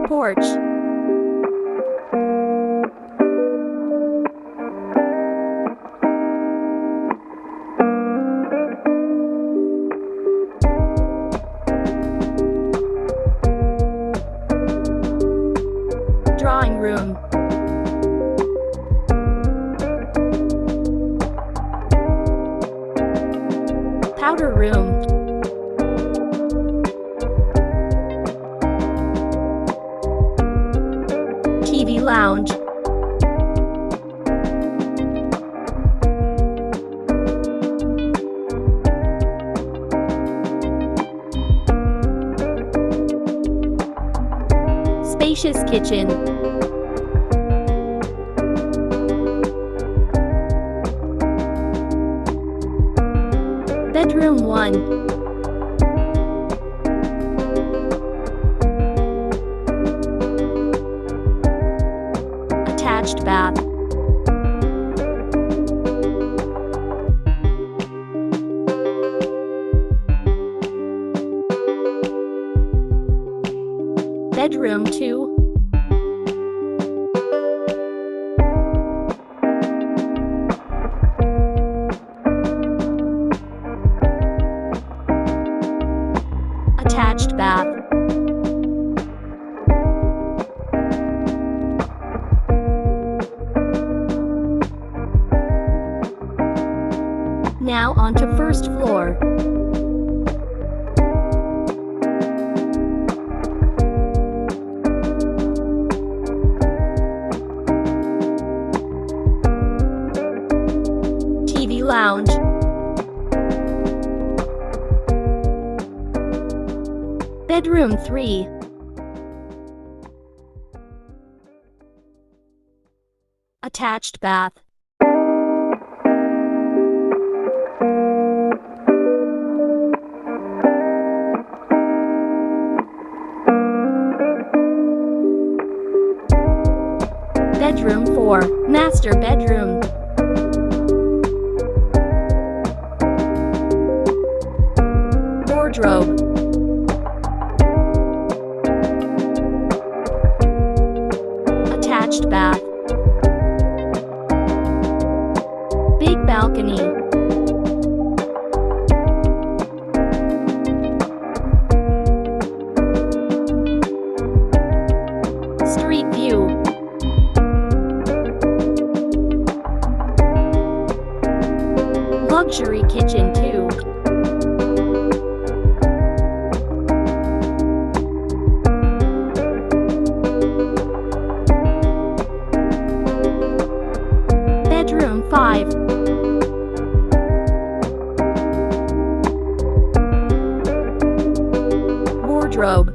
porch. Drawing room. Powder room. TV lounge. Spacious kitchen. Bedroom 1. Attached bath. Bedroom 2. Attached bath. Now on to first floor. TV lounge. Bedroom 3. Attached bath. Bedroom 4. Master bedroom. Wardrobe. Attached bath. Big balcony. Street view. Luxury kitchen 2. Bedroom 5. Wardrobe.